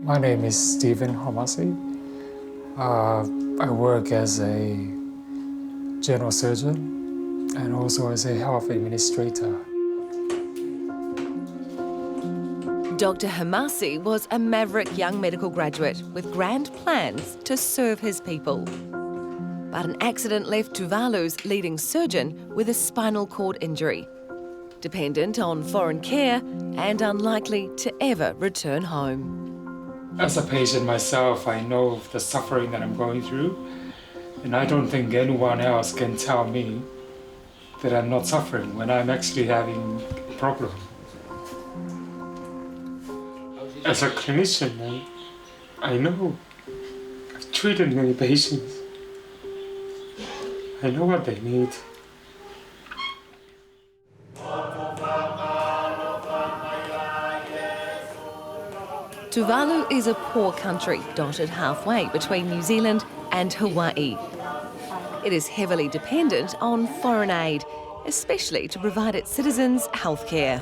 My name is Stephen Homasi. I work as a general surgeon and also as a health administrator. Dr. Homasi was a maverick young medical graduate with grand plans to serve his people. But an accident left Tuvalu's leading surgeon with a spinal cord injury, dependent on foreign care and unlikely to ever return home. As a patient myself, I know the suffering that I'm going through, and I don't think anyone else can tell me that I'm not suffering when I'm actually having a problem. As a clinician, I know I've treated many patients. I know what they need. Tuvalu is a poor country dotted halfway between New Zealand and Hawaii. It is heavily dependent on foreign aid, especially to provide its citizens healthcare.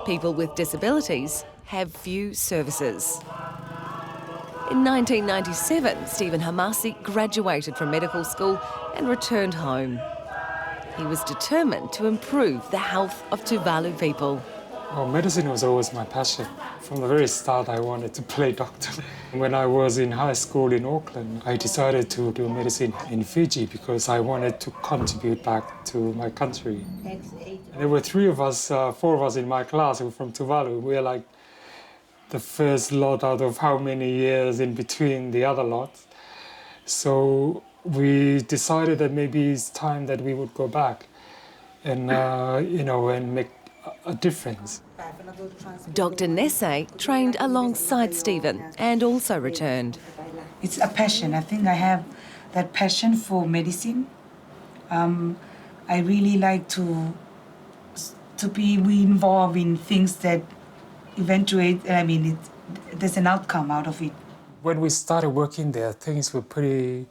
People with disabilities have few services. In 1997, Stephen Homasi graduated from medical school and returned home. He was determined to improve the health of Tuvalu people. Well, medicine was always my passion. From the very start, I wanted to play doctor. When I was in high school in Auckland, I decided to do medicine in Fiji because I wanted to contribute back to my country. There were four of us in my class who were from Tuvalu. We were like the first lot out of how many years in between the other lots. So we decided that maybe it's time that we would go back and, and make a difference. Dr. Nesse trained alongside Stephen and also returned. It's a passion. I think I have that passion for medicine. I really like to be involved in things that eventuate, there's an outcome out of it. When we started working there, things were pretty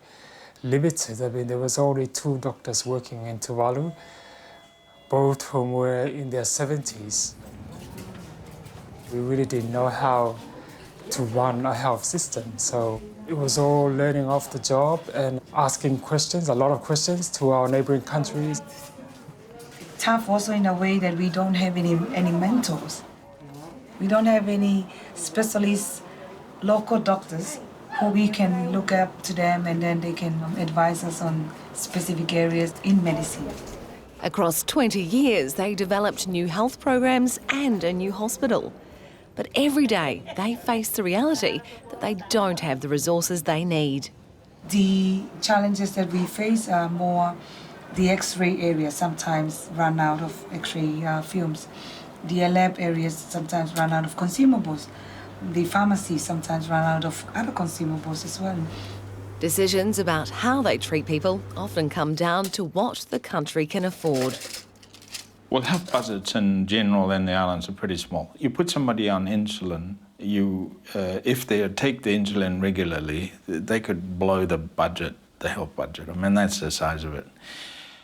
limited. I mean, there was only 2 doctors working in Tuvalu, both whom were in their 70s. We really didn't know how to run a health system, so it was all learning off the job and asking questions, a lot of questions to our neighboring countries. Tough also in a way that we don't have any mentors. We don't have any specialist local doctors who we can look up to them and then they can advise us on specific areas in medicine. Across 20 years, they developed new health programs and a new hospital. But every day, they face the reality that they don't have the resources they need. The challenges that we face are more the X-ray area sometimes run out of X-ray films. The lab areas sometimes run out of consumables. The pharmacy sometimes run out of other consumables as well. Decisions about how they treat people often come down to what the country can afford. Well, health budgets in general in the islands are pretty small. You put somebody on insulin, if they take the insulin regularly, they could blow the budget, the health budget. I mean, that's the size of it.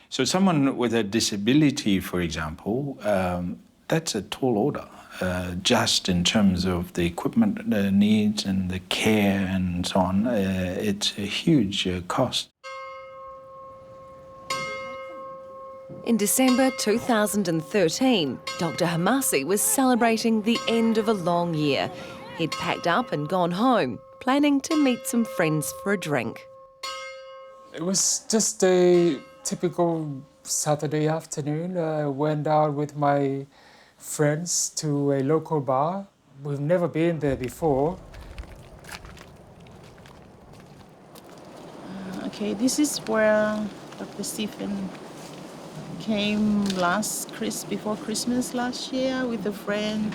So someone with a disability, for example, that's a tall order, just in terms of the equipment needs and the care and so on. It's a huge cost. In December 2013, Dr. Homasi was celebrating the end of a long year. He'd packed up and gone home, planning to meet some friends for a drink. It was just a typical Saturday afternoon. I went out with my friends to a local bar. We've never been there before. Okay, this is where Dr. Stephen came before Christmas last year with a friend.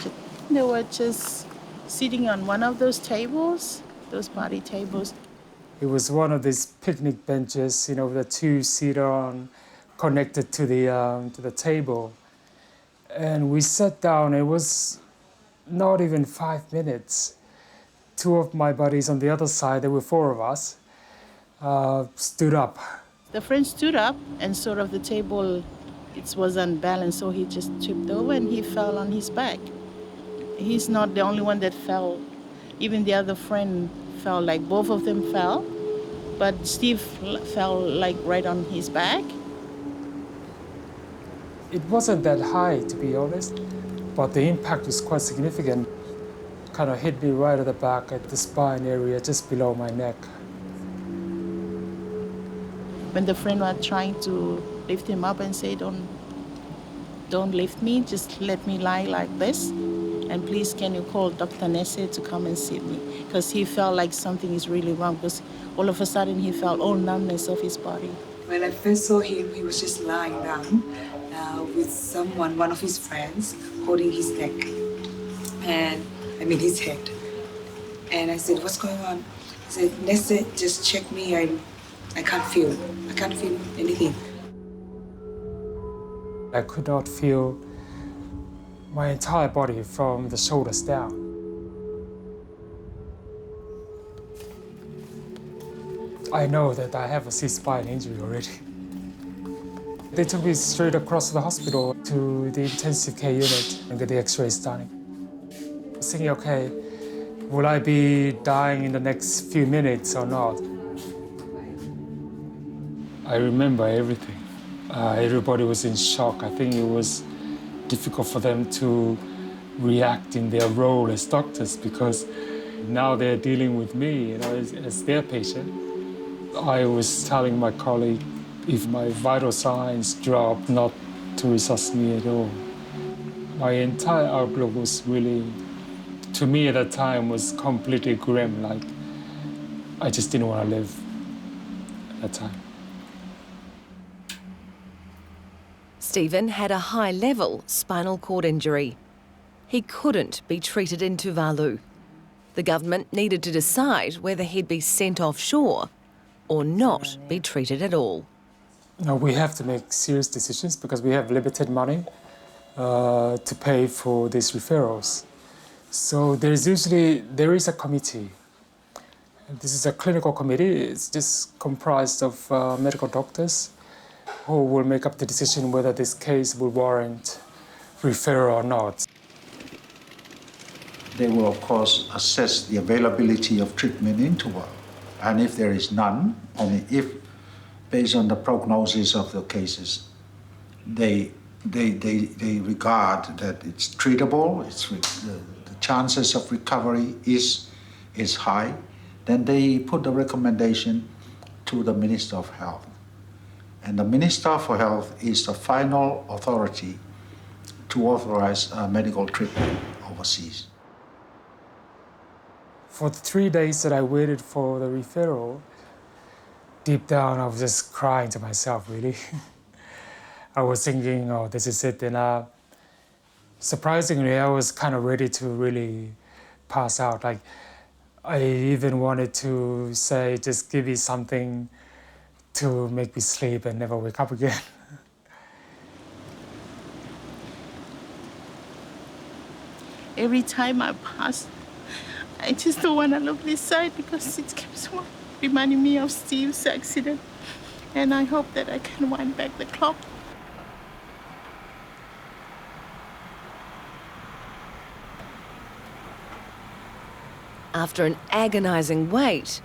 They were just sitting on one of those tables, those party tables. It was one of these picnic benches, with a 2-seater on, connected to the table. And we sat down. It was not even 5 minutes. 2 of my buddies on the other side, there were 4 of us, stood up. The friend stood up and sort of the table, it was unbalanced, so he just tripped over and he fell on his back. He's not the only one that fell Even the other friend fell, like both of them fell, but Steve fell like right on his back. It wasn't that high, to be honest, but the impact was quite significant. Kind of hit me right at the back, at the spine area, just below my neck. When the friend was trying to lift him up and say, don't lift me, just let me lie like this. And please, can you call Dr. Nesse to come and see me? Because he felt like something is really wrong, because all of a sudden he felt all numbness of his body. When I first saw him, he was just lying down with someone, one of his friends, holding his neck, and his head. And I said, what's going on? He said, Nesse, just check me. I can't feel anything. I could not feel my entire body from the shoulders down. I know that I have a C-spine injury already. They took me straight across the hospital to the intensive care unit and get the x-rays done. I was thinking, okay, will I be dying in the next few minutes or not? I remember everything. Everybody was in shock. I think it was difficult for them to react in their role as doctors, because now they're dealing with me, as their patient. I was telling my colleague, if my vital signs drop, not to resuscitate me at all. My entire outlook was really, to me at that time, was completely grim. Like, I just didn't want to live at that time. Stephen had a high-level spinal cord injury. He couldn't be treated in Tuvalu. The government needed to decide whether he'd be sent offshore or not be treated at all. No, we have to make serious decisions because we have limited money to pay for these referrals. So there is a committee. This is a clinical committee. It's just comprised of medical doctors who will make up the decision whether this case will warrant referral or not. They will, of course, assess the availability of treatment in Tuvalu. And if there is none, only if, based on the prognosis of the cases, they regard that it's treatable, the chances of recovery is high, then they put the recommendation to the Minister of Health. And the Minister for Health is the final authority to authorize medical treatment overseas. For the 3 days that I waited for the referral, deep down I was just crying to myself, really. I was thinking, oh, this is it. And surprisingly, I was kind of ready to really pass out. Like, I even wanted to say, just give me something to make me sleep and never wake up again. Every time I pass, I just don't want to look this side because it keeps reminding me of Steve's accident. And I hope that I can wind back the clock. After an agonising wait,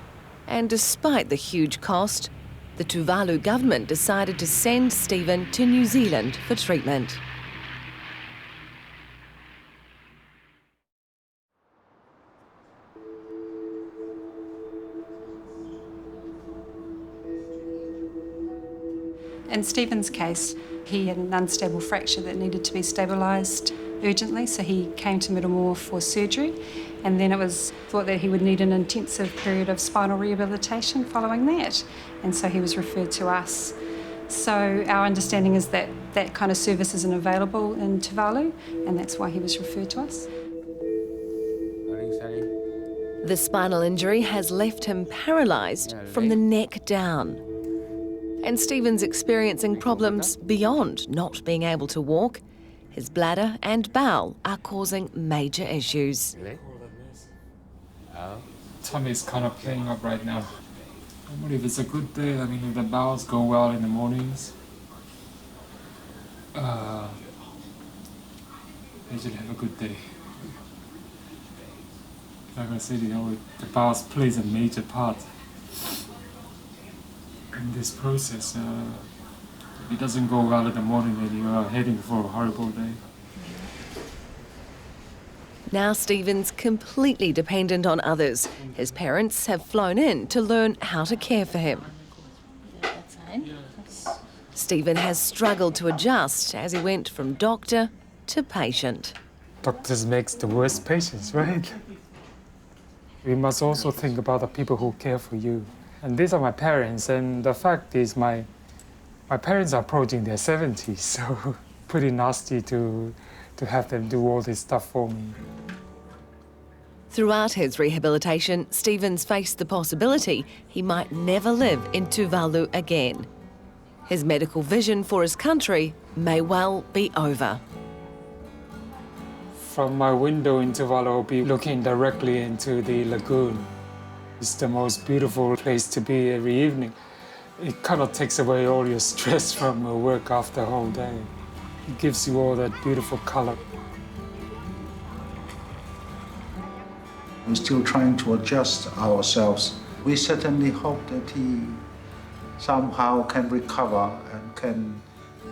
and despite the huge cost, the Tuvalu government decided to send Stephen to New Zealand for treatment. In Stephen's case, he had an unstable fracture that needed to be stabilised urgently, so he came to Middlemore for surgery, and then it was thought that he would need an intensive period of spinal rehabilitation following that, and so he was referred to us. So our understanding is that that kind of service isn't available in Tuvalu, and that's why he was referred to us. The spinal injury has left him paralysed from the neck down. And Stephen's experiencing problems beyond not being able to walk. His bladder and bowel are causing major issues. Tummy's kind of playing up right now. Normally if it's a good day, if the bowels go well in the mornings, I should have a good day. Like I said, the bowels plays a major part in this process. It doesn't go well in the morning when you are heading for a horrible day. Now Stephen's completely dependent on others. His parents have flown in to learn how to care for him. Stephen has struggled to adjust as he went from doctor to patient. Doctors makes the worst patients, right? We must also think about the people who care for you. And these are my parents, and the fact is my parents are approaching their 70s, so pretty nasty to have them do all this stuff for me. Throughout his rehabilitation, Stephen's faced the possibility he might never live in Tuvalu again. His medical vision for his country may well be over. From my window in Tuvalu, I'll be looking directly into the lagoon. It's the most beautiful place to be every evening. It kind of takes away all your stress from work after a whole day. It gives you all that beautiful color. We're still trying to adjust ourselves. We certainly hope that he somehow can recover and can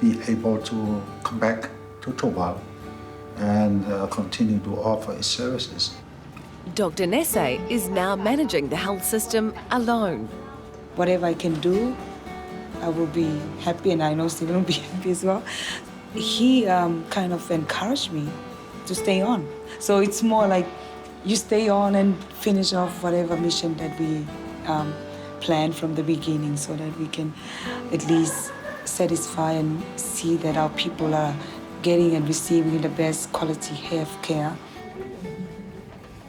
be able to come back to Tuvalu and continue to offer his services. Dr. Nesse is now managing the health system alone. Whatever I can do, I will be happy, and I know Stephen will be happy as well. He kind of encouraged me to stay on. So it's more like you stay on and finish off whatever mission that we planned from the beginning, so that we can at least satisfy and see that our people are getting and receiving the best quality health care.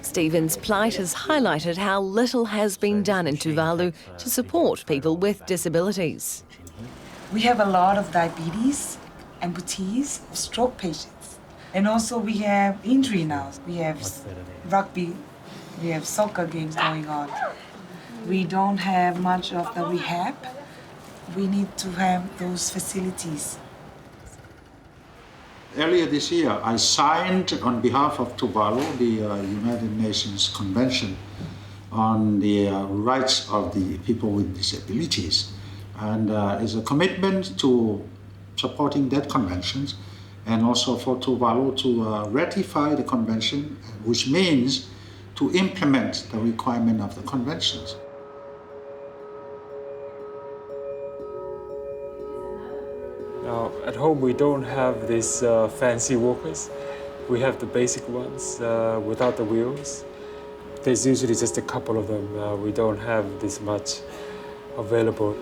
Stephen's plight has highlighted how little has been done in Tuvalu to support people with disabilities. We have a lot of diabetes, amputees, stroke patients. And also we have injury now. We have rugby, we have soccer games going on. We don't have much of the rehab. We need to have those facilities. Earlier this year, I signed on behalf of Tuvalu the United Nations Convention on the rights of the people with disabilities. And it's a commitment to supporting that convention, and also for Tuvalu to ratify the convention, which means to implement the requirement of the conventions. Now, at home we don't have these fancy walkers. We have the basic ones without the wheels. There's usually just a couple of them. We don't have this much available.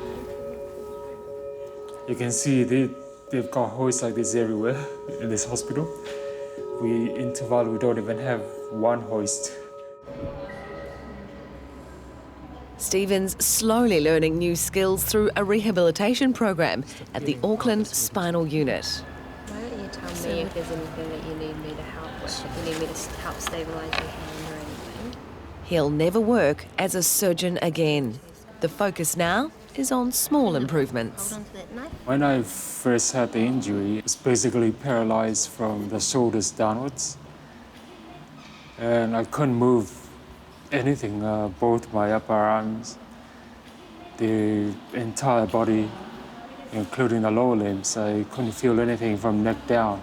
You can see they've got hoists like this everywhere in this hospital. In Tuvalu, we don't even have one hoist. Stephen's slowly learning new skills through a rehabilitation program at the Auckland Spinal Unit. Why don't you tell me if there's anything that you need me to help with, if you need me to help stabilise your hand or anything? He'll never work as a surgeon again. The focus now is on small improvements. Hold on to that knife. When I first had the injury, it's basically paralyzed from the shoulders downwards. And I couldn't move anything, both my upper arms, the entire body, including the lower limbs. I couldn't feel anything from neck down.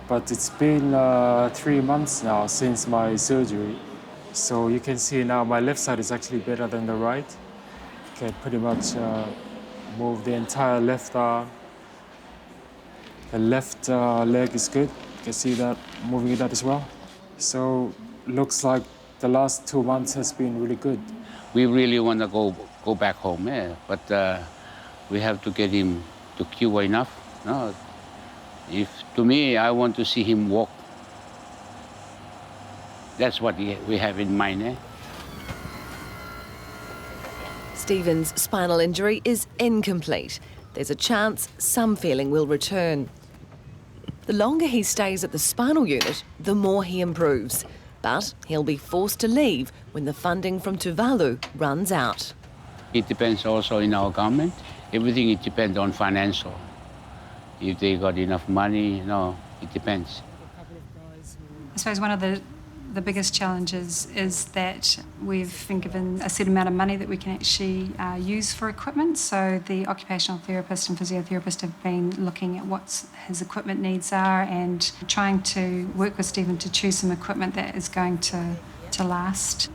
But it's been 3 months now since my surgery. So you can see now my left side is actually better than the right. I can pretty much move the entire left arm. The left leg is good. You can see that, moving that as well. So looks like the last 2 months has been really good. We really want to go back home, but we have to get him to cure enough. No, to me, I want to see him walk. That's what we have in mind. Stephen's spinal injury is incomplete. There's a chance some feeling will return. The longer he stays at the spinal unit, the more he improves. But he'll be forced to leave when the funding from Tuvalu runs out. It depends also in our government. Everything it depends on financial. If they got enough money, it depends. I suppose one of the The biggest challenge is that we've been given a set amount of money that we can actually use for equipment. So the occupational therapist and physiotherapist have been looking at what his equipment needs are and trying to work with Stephen to choose some equipment that is going to last.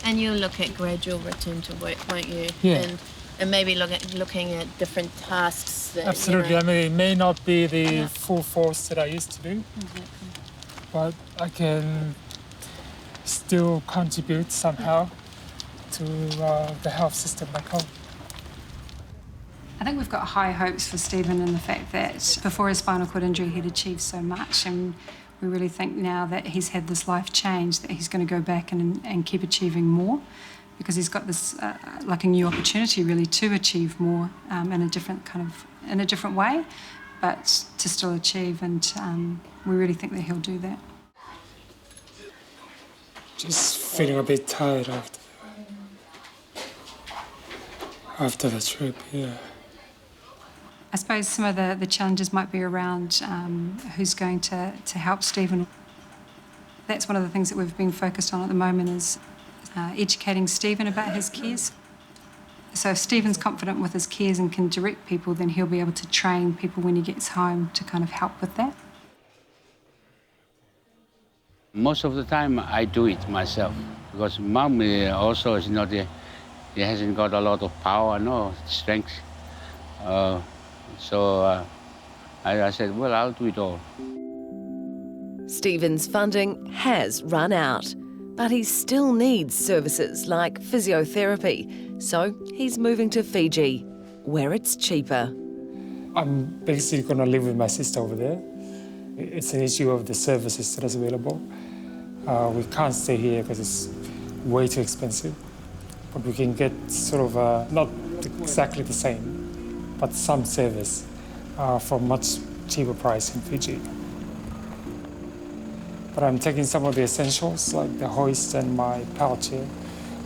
And you'll look at gradual return to work, won't you? Yeah. And maybe looking at different tasks. That, Absolutely. You know, I mean, it may not be the full force that I used to do, but I can still contribute somehow to the health system back home. I think we've got high hopes for Stephen in the fact that before his spinal cord injury he'd achieved so much, and we really think now that he's had this life change that he's going to go back and keep achieving more, because he's got this like a new opportunity really to achieve more in a different way, but to still achieve, and we really think that he'll do that. Just feeling a bit tired after the trip, yeah. I suppose some of the challenges might be around who's going to help Stephen. That's one of the things that we've been focused on at the moment is educating Stephen about his cares. So if Stephen's confident with his cares and can direct people, then he'll be able to train people when he gets home to kind of help with that. Most of the time I do it myself because Mom also is not, he hasn't got a lot of power, no strength. So I said, well, I'll do it all. Stephen's funding has run out, but he still needs services like physiotherapy, so he's moving to Fiji, where it's cheaper. I'm basically going to live with my sister over there. It's an issue of the services that is available. We can't stay here because it's way too expensive, but we can get sort of, not exactly the same, but some service for a much cheaper price in Fiji. But I'm taking some of the essentials, like the hoist and my power chair.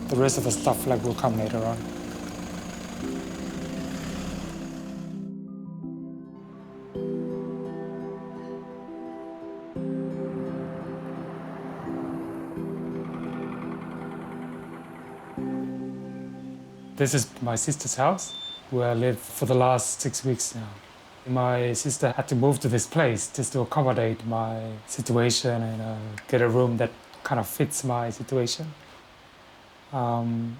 The rest of the stuff will come later on. This is my sister's house, where I lived for the last 6 weeks now. My sister had to move to this place just to accommodate my situation and get a room that kind of fits my situation. And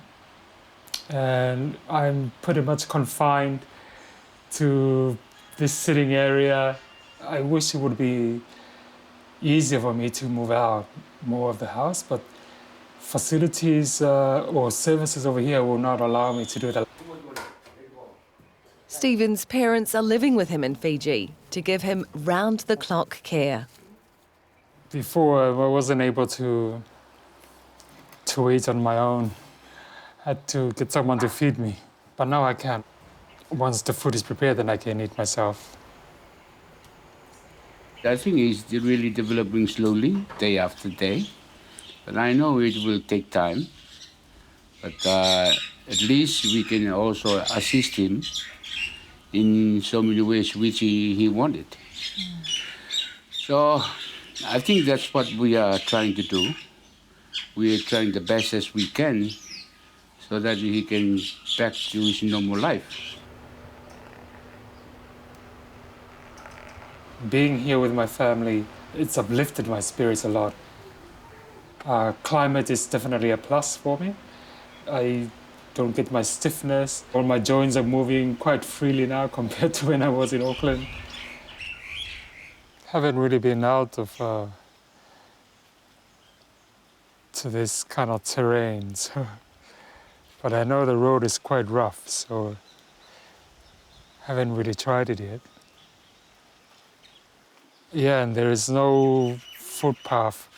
I'm pretty much confined to this sitting area. I wish it would be easier for me to move out more of the house, but facilities or services over here will not allow me to do that. Stephen's parents are living with him in Fiji to give him round-the-clock care. Before, I wasn't able to eat on my own. I had to get someone to feed me, but now I can. Once the food is prepared, then I can eat myself. I think he's really developing slowly, day after day. But I know it will take time. But at least we can also assist him in so many ways which he wanted. So I think that's what we are trying to do. We are trying the best as we can so that he can back to his normal life. Being here with my family, it's uplifted my spirits a lot. Climate is definitely a plus for me. I don't get my stiffness. All my joints are moving quite freely now compared to when I was in Auckland. Haven't really been out of to this kind of terrain, so. But I know the road is quite rough, so haven't really tried it yet. Yeah, and there is no footpath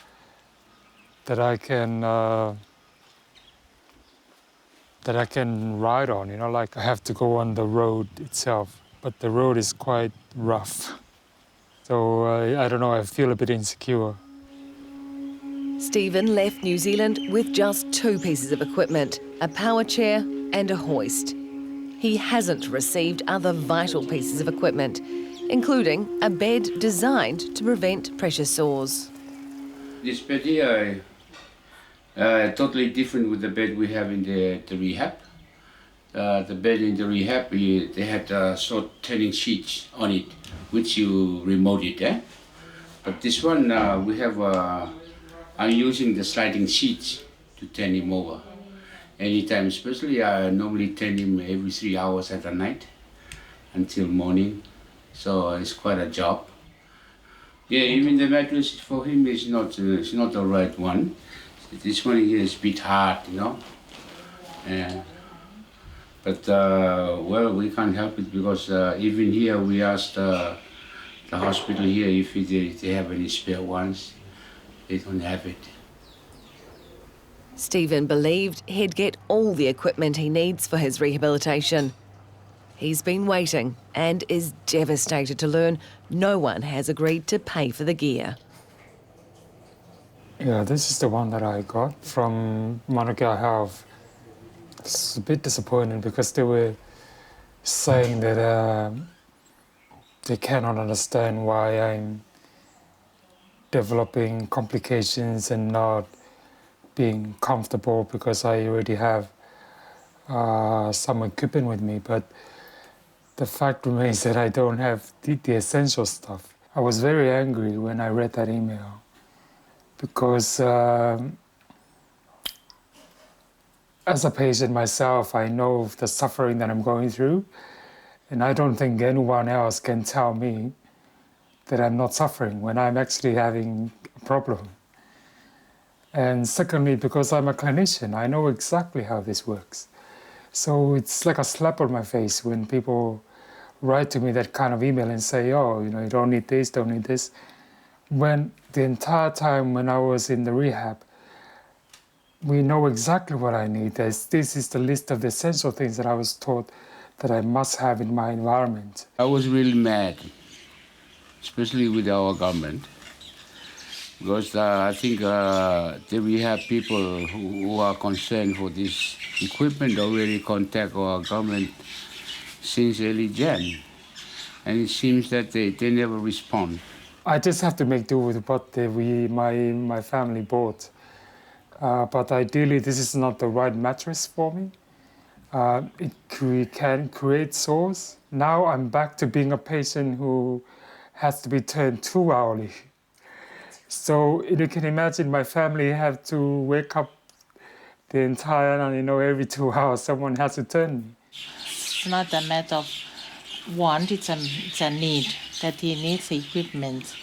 that I can ride on, like I have to go on the road itself, but the road is quite rough. So I don't know, I feel a bit insecure. Stephen left New Zealand with just 2 pieces of equipment, a power chair and a hoist. He hasn't received other vital pieces of equipment, including a bed designed to prevent pressure sores. This bed here, totally different with the bed we have in the rehab. The bed in the rehab, they had short turning sheets on it, which you remote it, eh? But this one, we have, I'm using the sliding sheets to turn him over. Anytime, especially I normally turn him every 3 hours at the night until morning. So it's quite a job. Yeah, even the mattress for him is not the right one. This one here is a bit hard, you know. Yeah. But well, we can't help it because even here we asked the hospital here if they have any spare ones. They don't have it. Stephen believed he'd get all the equipment he needs for his rehabilitation. He's been waiting and is devastated to learn no one has agreed to pay for the gear. Yeah, this is the one that I got from Manukau Health. It's a bit disappointing because they were saying that they cannot understand why I'm developing complications and not being comfortable because I already have some equipment with me. But the fact remains that I don't have the essential stuff. I was very angry when I read that email because as a patient myself, I know of the suffering that I'm going through, and I don't think anyone else can tell me that I'm not suffering when I'm actually having a problem. And secondly, because I'm a clinician, I know exactly how this works. So it's like a slap on my face when people write to me that kind of email and say, oh, you know, you don't need this, don't need this. When the entire time when I was in the rehab, we know exactly what I need. This is the list of the essential things that I was taught that I must have in my environment. I was really mad, especially with our government, because I think that we have people who are concerned for this equipment already contact our government since early Jan, and it seems that they never respond. I just have to make do with what my family bought. But ideally, this is not the right mattress for me. It can create sores. Now I'm back to being a patient who has to be turned 2 hourly. So you can imagine my family have to wake up the entire, every 2 hours someone has to turn me. It's not a matter of want, it's a need, that he needs equipment.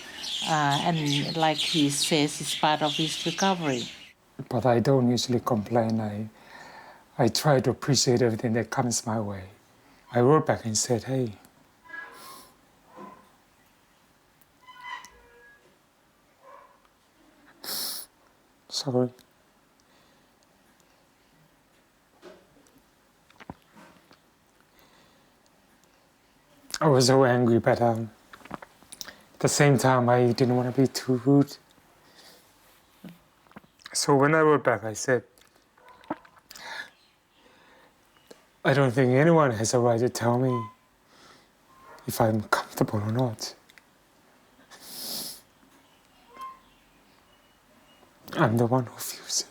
And like he says, it's part of his recovery. But I don't usually complain. I try to appreciate everything that comes my way. I wrote back and said, hey, sorry. I was so angry, but at the same time, I didn't want to be too rude. So when I wrote back, I said, I don't think anyone has a right to tell me if I'm comfortable or not. I'm the one who feels it.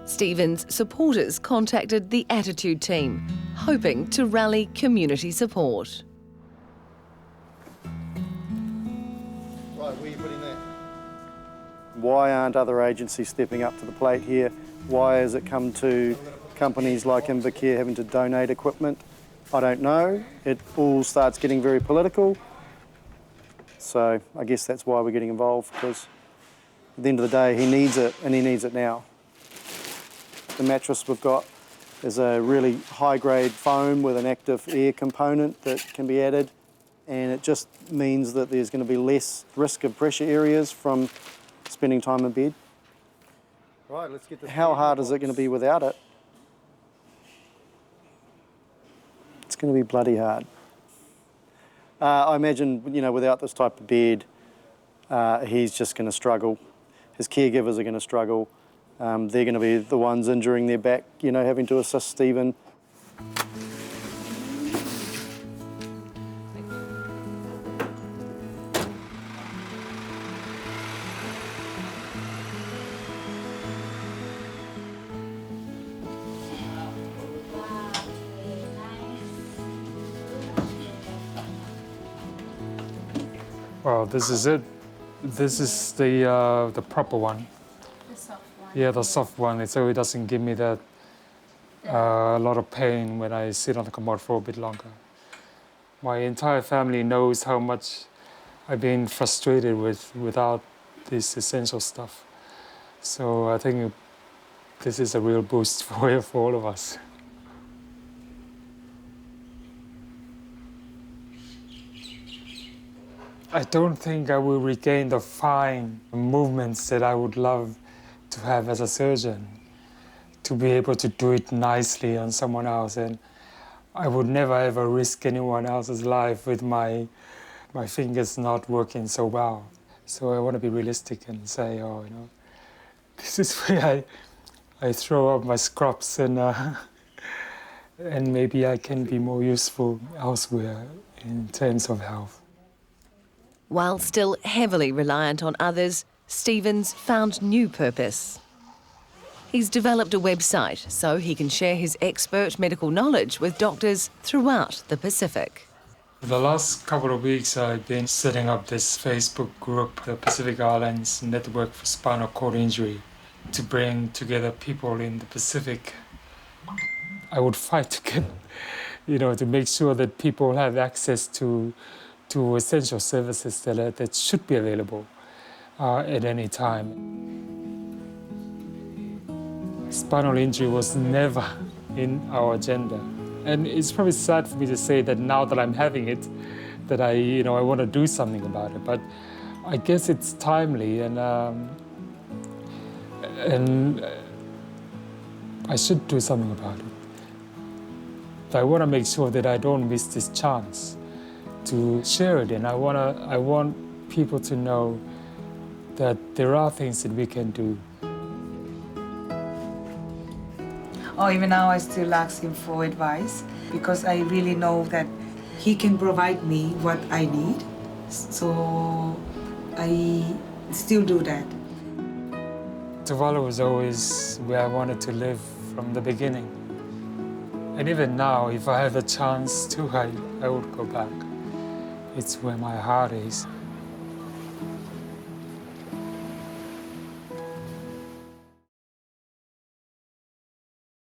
Stephen's supporters contacted the Attitude team, hoping to rally community support. Right, where are you putting that? Why aren't other agencies stepping up to the plate here? Why has it come to companies like Invacare having to donate equipment? I don't know. It all starts getting very political. So I guess that's why we're getting involved, because at the end of the day, he needs it, and he needs it now. The mattress we've got is a really high-grade foam with an active air component that can be added, and it just means that there's going to be less risk of pressure areas from spending time in bed. Right, let's get this. How hard is it going to be without it? It's going to be bloody hard. I imagine, without this type of bed, he's just going to struggle. His caregivers are going to struggle. They're going to be the ones injuring their back, you know, having to assist Stephen. Well, this is it. This is the proper one. The soft one. Yeah, the soft one, so it doesn't give me that a lot of pain when I sit on the commode for a bit longer. My entire family knows how much I've been frustrated without this essential stuff. So I think this is a real boost for all of us. I don't think I will regain the fine movements that I would love to have as a surgeon, to be able to do it nicely on someone else. And I would never ever risk anyone else's life with my fingers not working so well. So I want to be realistic and say, oh, you know, this is where I throw up my scraps and maybe I can be more useful elsewhere in terms of health. While still heavily reliant on others, Stephen's found new purpose. He's developed a website so he can share his expert medical knowledge with doctors throughout the Pacific. The last couple of weeks I've been setting up this Facebook group, the Pacific Islands Network for Spinal Cord Injury, to bring together people in the Pacific. I would fight to get, you know, to make sure that people have access to essential services that should be available at any time. Spinal injury was never in our agenda. And it's probably sad for me to say that now that I'm having it, that I want to do something about it. But I guess it's timely, and I should do something about it. But I want to make sure that I don't miss this chance to share it, and I want people to know that there are things that we can do. Or even now I still ask him for advice because I really know that he can provide me what I need. So I still do that. Tuvalu was always where I wanted to live from the beginning. And even now, if I have a chance to, I would go back. It's where my heart is.